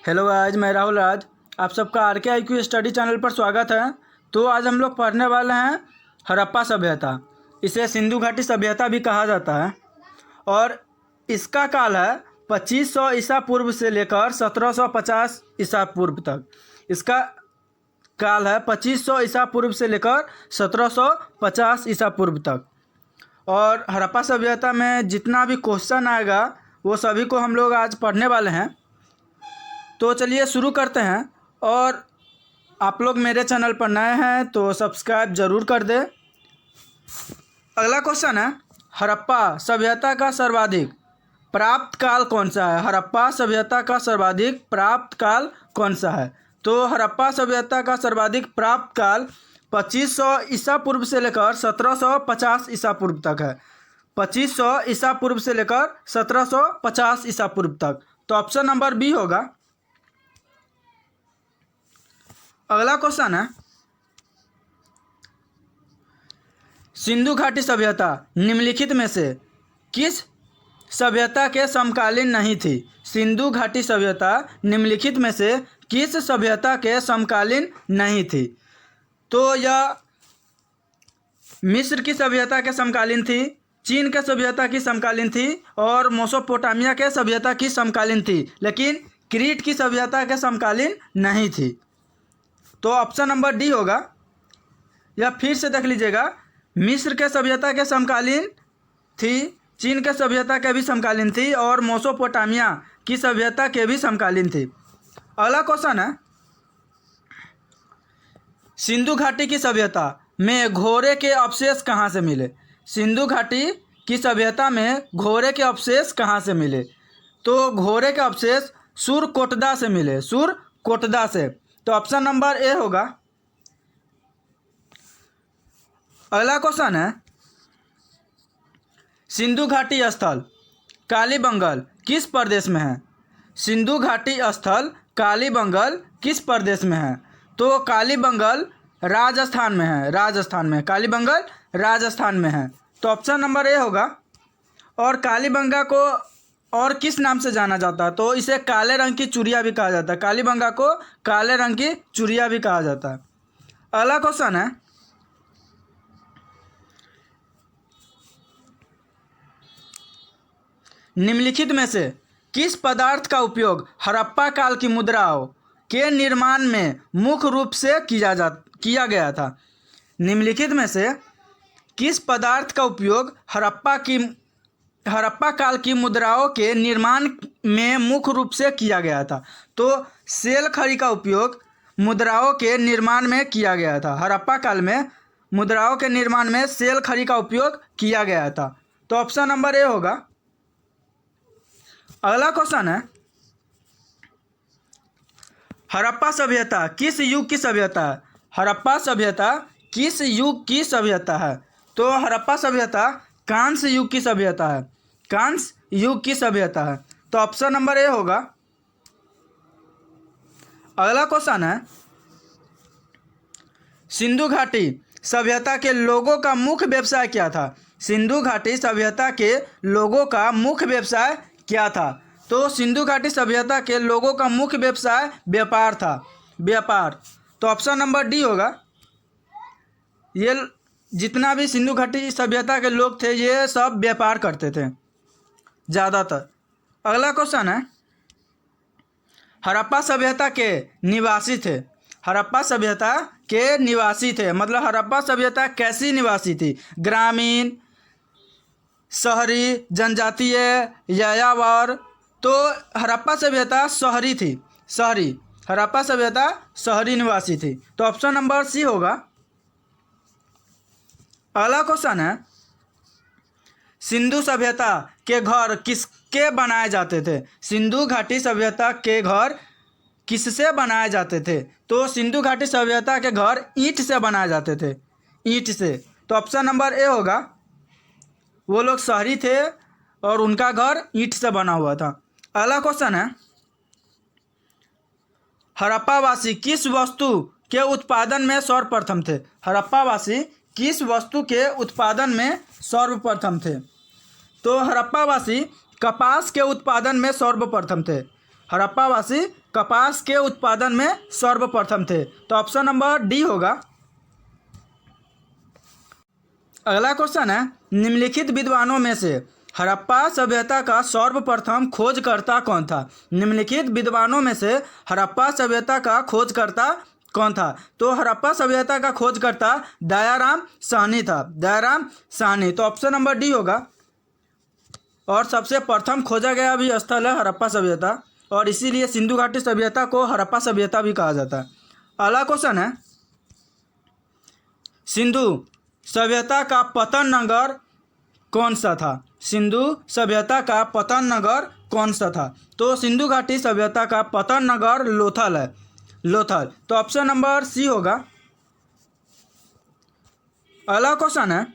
Hello guys, मैं राहुल राज। आप सबका आर के IQ स्टडी चैनल पर स्वागत है। तो आज हम लोग पढ़ने वाले हैं हड़प्पा सभ्यता। इसे सिंधु घाटी सभ्यता भी कहा जाता है और इसका काल है 2500 ईसा पूर्व से लेकर 1750 ईसा पूर्व तक। इसका काल है 2500 ईसा पूर्व से लेकर 1750 ईसा पूर्व तक। और हड़प्पा सभ्यता में जितना भी क्वेश्चन आएगा वो सभी को हम लोग आज पढ़ने वाले हैं। तो चलिए शुरू करते हैं। और आप लोग मेरे चैनल पर नए हैं तो सब्सक्राइब ज़रूर कर दें। अगला क्वेश्चन है, हड़प्पा सभ्यता का सर्वाधिक प्राप्त काल कौन सा है? हड़प्पा सभ्यता का सर्वाधिक प्राप्त काल कौन सा है? तो हड़प्पा सभ्यता का सर्वाधिक प्राप्त काल 2500 ईसा पूर्व से लेकर 1750 ईसा पूर्व तक है। 2500 ईसा पूर्व से लेकर 1750 ईसा पूर्व तक। तो ऑप्शन नंबर बी होगा। अगला क्वेश्चन है, सिंधु घाटी सभ्यता निम्नलिखित में से किस सभ्यता के समकालीन नहीं थी? सिंधु घाटी सभ्यता निम्नलिखित में से किस सभ्यता के समकालीन नहीं थी? तो यह मिस्र की सभ्यता के समकालीन थी, चीन के सभ्यता की समकालीन थी और मेसोपोटामिया के सभ्यता की समकालीन थी, लेकिन क्रीट की सभ्यता के समकालीन नहीं थी। तो ऑप्शन नंबर डी होगा। या फिर से देख लीजिएगा, मिस्र के सभ्यता के समकालीन थी, चीन के सभ्यता के भी समकालीन थी और मेसोपोटामिया की सभ्यता के भी समकालीन थी। अगला क्वेश्चन है, सिंधु घाटी की सभ्यता में घोड़े के अवशेष कहाँ से मिले? सिंधु घाटी की सभ्यता में घोड़े के अवशेष कहाँ से मिले? तो घोड़े के अवशेष सुरकोटदा से मिले, सुरकोटदा से। तो ऑप्शन नंबर ए होगा। अगला क्वेश्चन है, सिंधु घाटी स्थल कालीबंगन किस प्रदेश में है? सिंधु घाटी स्थल कालीबंगन किस प्रदेश में है? तो कालीबंगन राजस्थान में है, राजस्थान में। कालीबंगन राजस्थान में है। तो ऑप्शन नंबर ए होगा। और कालीबंगा को और किस नाम से जाना जाता है? तो इसे काले रंग की चूड़िया भी कहा जाता है। कालीबंगा को काले रंग की चूड़िया भी कहा जाता है। अगला क्वेश्चन है, निम्नलिखित में से किस पदार्थ का उपयोग हड़प्पा काल की मुद्राओं के निर्माण में मुख्य रूप से किया गया था? निम्नलिखित में से किस पदार्थ का उपयोग हड़प्पा काल की मुद्राओं के निर्माण में मुख्य रूप से किया गया था? तो सेल खड़ी का उपयोग मुद्राओं के निर्माण में किया गया था। हड़प्पा काल में मुद्राओं के निर्माण में सेल खड़ी का उपयोग किया गया था। तो ऑप्शन नंबर ए होगा। अगला क्वेश्चन है, हड़प्पा सभ्यता किस युग की सभ्यता है? हड़प्पा सभ्यता किस युग की सभ्यता है? तो हड़प्पा सभ्यता कांस्य युग की सभ्यता है, कांस्य युग की सभ्यता है। तो ऑप्शन नंबर ए होगा। अगला क्वेश्चन है, सिंधु घाटी सभ्यता के लोगों का मुख्य व्यवसाय क्या था? सिंधु घाटी सभ्यता के लोगों का मुख्य व्यवसाय क्या था? तो सिंधु घाटी सभ्यता के लोगों का मुख्य व्यवसाय व्यापार था, व्यापार। तो ऑप्शन नंबर डी होगा। ये जितना भी सिंधु घाटी सभ्यता के लोग थे ये सब व्यापार करते थे ज़्यादातर। अगला क्वेश्चन है, हड़प्पा सभ्यता के निवासी थे। हड़प्पा सभ्यता के निवासी थे, मतलब हड़प्पा सभ्यता कैसी निवासी थी? ग्रामीण, शहरी, जनजातीय, यायावर? तो हड़प्पा सभ्यता शहरी थी, शहरी। हड़प्पा सभ्यता शहरी निवासी थी। तो ऑप्शन नंबर सी होगा। अगला क्वेश्चन है, सिंधु सभ्यता के घर किसके बनाए जाते थे? सिंधु घाटी सभ्यता के घर किससे बनाए जाते थे? तो सिंधु घाटी सभ्यता के घर ईंट से बनाए जाते थे, ईंट से। तो ऑप्शन नंबर ए होगा। वो लोग शहरी थे और उनका घर ईंट से बना हुआ था। अगला क्वेश्चन है, हड़प्पावासी किस वस्तु के उत्पादन में सर्वप्रथम थे? हड़प्पावासी किस वस्तु के उत्पादन में सर्वप्रथम थे? तो हड़प्पावासी कपास के उत्पादन में सर्वप्रथम थे। हड़प्पावासी कपास के उत्पादन में सर्वप्रथम थे? तो ऑप्शन नंबर डी होगा। अगला क्वेश्चन है, निम्नलिखित विद्वानों में से हड़प्पा सभ्यता का सर्वप्रथम खोजकर्ता कौन था? निम्नलिखित विद्वानों में से हड़प्पा सभ्यता का खोजकर्ता कौन था? तो हड़प्पा सभ्यता का खोजकर्ता दयाराम साहनी था। दयाराम साहनी, तो ऑप्शन नंबर डी होगा। और सबसे प्रथम खोजा गया भी स्थल है हड़प्पा सभ्यता, और इसीलिए सिंधु घाटी सभ्यता को हड़प्पा सभ्यता भी कहा जाता है। अगला क्वेश्चन है, सिंधु सभ्यता का पतन नगर कौन सा था? सिंधु सभ्यता का पतन नगर कौन सा था? तो सिंधु घाटी सभ्यता का पतन नगर लोथल है। लोथल, तो ऑप्शन नंबर सी होगा। अगला क्वेश्चन है,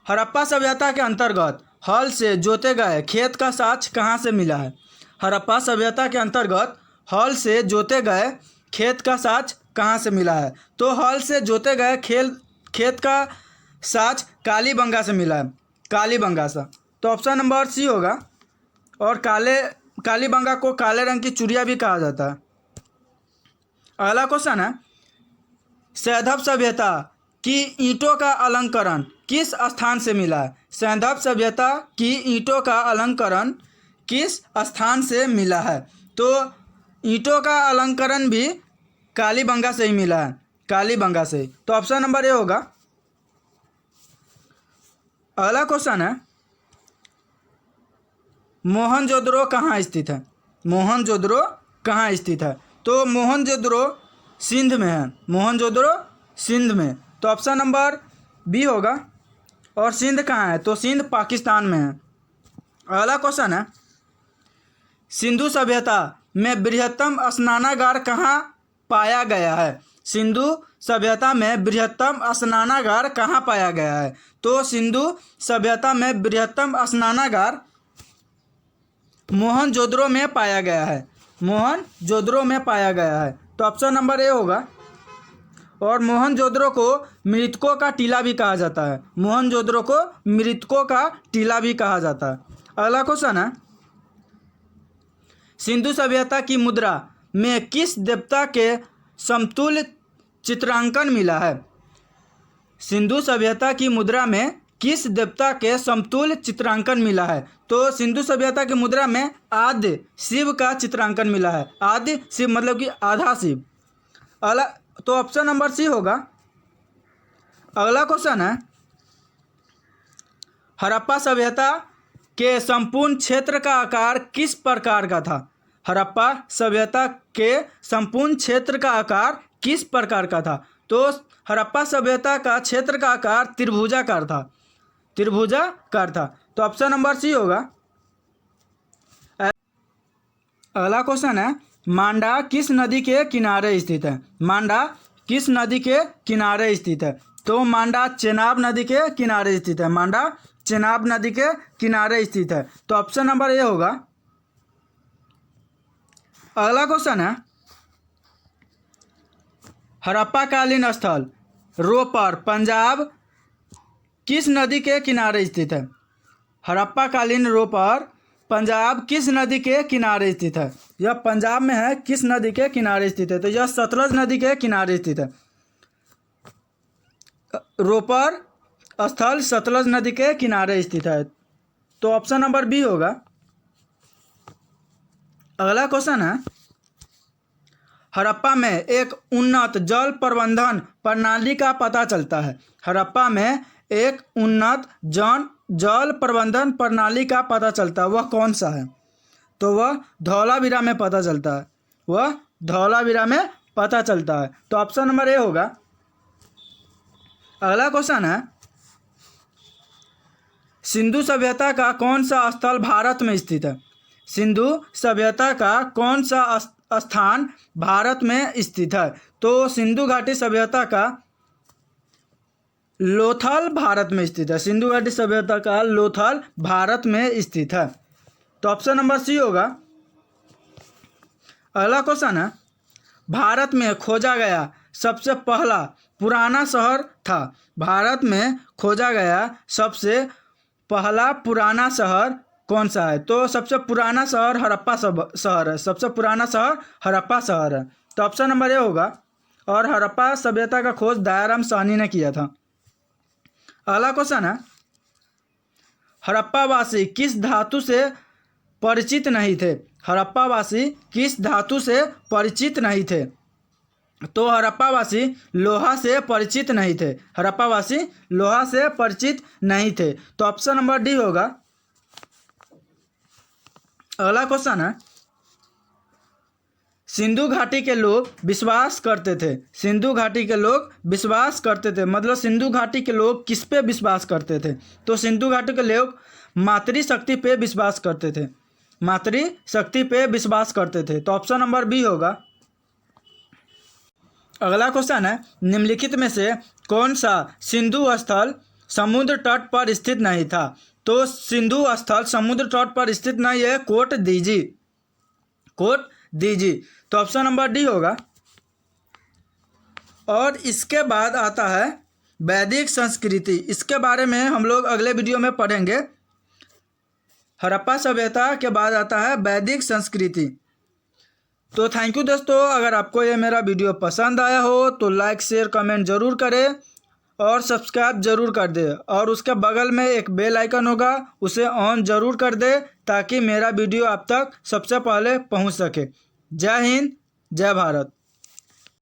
हड़प्पा सभ्यता के अंतर्गत हल से जोते गए खेत का साक्ष कहाँ से मिला है? हड़प्पा सभ्यता के अंतर्गत हल से जोते गए खेत का साक्ष कहाँ से मिला है? तो हल से जोते गए खेत का साक्ष कालीबंगा से मिला है। कालीबंगा से, तो ऑप्शन नंबर सी होगा। और कालीबंगा को काले रंग की चूड़िया भी कहा जाता है। अगला क्वेश्चन है, सैंधव सभ्यता की ईंटों का अलंकरण किस स्थान से मिला है? सैंधव सभ्यता की ईंटों का अलंकरण किस स्थान से मिला है? तो ईंटों का अलंकरण भी कालीबंगा से ही मिला है। कालीबंगा से, तो ऑप्शन नंबर ए होगा। अगला क्वेश्चन है, मोहनजोदड़ो कहाँ स्थित है? मोहनजोदड़ो कहाँ स्थित है? तो मोहनजोदड़ो सिंध में है। मोहनजोदड़ो सिंध में, तो ऑप्शन नंबर बी होगा। और सिंध कहाँ है? तो सिंध पाकिस्तान में है। अगला क्वेश्चन है, सिंधु सभ्यता में बृहत्तम स्नानागार कहाँ पाया गया है? सिंधु सभ्यता में बृहत्तम स्नानागार कहाँ पाया गया है? तो सिंधु सभ्यता में बृहत्तम स्नानागार मोहनजोदड़ो में पाया गया है। मोहनजोदड़ो में पाया गया है, तो ऑप्शन नंबर ए होगा। और मोहनजोदड़ो को मृतकों का टीला भी कहा जाता है। मोहनजोदड़ो को मृतकों का टीला भी कहा जाता है। अगला क्वेश्चन है, सिंधु सभ्यता की मुद्रा में किस देवता के समतुल्य चित्रांकन मिला है? सिंधु सभ्यता की मुद्रा में किस देवता के समतुल्य चित्रांकन मिला है? तो सिंधु सभ्यता की मुद्रा में आद्य शिव का चित्रांकन मिला है। आद्य शिव मतलब कि आधा शिव। अगला, तो ऑप्शन नंबर सी होगा। अगला क्वेश्चन है, हड़प्पा सभ्यता के संपूर्ण क्षेत्र का आकार किस प्रकार का था? हड़प्पा सभ्यता के संपूर्ण क्षेत्र का आकार किस प्रकार का था? तो हड़प्पा सभ्यता का क्षेत्र का आकार त्रिभुजाकार था। त्रिभुजाकार था, तो ऑप्शन नंबर सी होगा। अगला क्वेश्चन है, मांडा किस नदी के किनारे स्थित है? मांडा किस नदी के किनारे स्थित है? तो मांडा चेनाब नदी के किनारे स्थित है। मांडा चेनाब नदी के किनारे स्थित है, तो ऑप्शन नंबर ए होगा। अगला क्वेश्चन है, हड़प्पाकालीन स्थल रोपर पंजाब किस नदी के किनारे स्थित है? हड़प्पाकालीन रोपर पंजाब किस नदी के किनारे स्थित है? यह पंजाब में है, किस नदी के किनारे स्थित है? तो यह सतलज नदी के किनारे स्थित है। रोपर स्थल सतलज नदी के किनारे स्थित है, तो ऑप्शन नंबर बी होगा। अगला क्वेश्चन है, हड़प्पा में एक उन्नत जल प्रबंधन प्रणाली का पता चलता है। हड़प्पा में एक उन्नत जल प्रबंधन प्रणाली का पता चलता है, वह कौन सा है? तो वह धौलावीरा में पता चलता है। वह धौलावीरा में पता चलता है, तो ऑप्शन नंबर ए होगा। अगला क्वेश्चन है, सिंधु सभ्यता का कौन सा स्थल भारत में स्थित है? सिंधु सभ्यता का कौन सा स्थान भारत में स्थित है? तो सिंधु घाटी सभ्यता का लोथल भारत में स्थित है। सिंधु घाटी सभ्यता का लोथल भारत में स्थित है, तो ऑप्शन नंबर सी होगा। अगला क्वेश्चन है, भारत में खोजा गया सबसे पहला पुराना शहर था। भारत में खोजा गया सबसे पहला पुराना शहर कौन सा है? तो सबसे पुराना शहर हड़प्पा शहर है। सबसे पुराना शहर हड़प्पा शहर है। तो ऑप्शन नंबर ए होगा। और हड़प्पा सभ्यता का खोज दयाराम साहनी ने किया था। अगला क्वेश्चन है, हड़प्पावासी किस धातु से परिचित नहीं थे? हड़प्पावासी किस धातु से परिचित नहीं थे? तो हड़प्पावासी लोहा से परिचित नहीं थे। हड़प्पावासी लोहा से परिचित नहीं थे। तो ऑप्शन नंबर डी होगा। अगला क्वेश्चन है, सिंधु घाटी के लोग विश्वास करते थे। सिंधु घाटी के लोग विश्वास करते थे, मतलब सिंधु घाटी के लोग किस पे विश्वास करते थे? तो सिंधु घाटी के लोग मातृशक्ति पे विश्वास करते थे। मातृशक्ति पे विश्वास करते थे। तो ऑप्शन नंबर बी होगा। अगला क्वेश्चन है, निम्नलिखित में से कौन सा सिंधु स्थल समुद्र तट पर स्थित नहीं था? तो सिंधु स्थल समुद्र तट पर स्थित नहीं है, कोट दीजी। कोट दीजी। तो ऑप्शन नंबर डी होगा। और इसके बाद आता है वैदिक संस्कृति। इसके बारे में हम लोग अगले वीडियो में पढ़ेंगे। हड़प्पा सभ्यता के बाद आता है वैदिक संस्कृति। तो थैंक यू दोस्तों। अगर आपको ये मेरा वीडियो पसंद आया हो तो लाइक शेयर कमेंट ज़रूर करें और सब्सक्राइब ज़रूर कर दे। और उसके बगल में एक बेल आइकन होगा, उसे ऑन ज़रूर कर दे ताकि मेरा वीडियो आप तक सबसे पहले पहुंच सके। जय हिंद, जय भारत।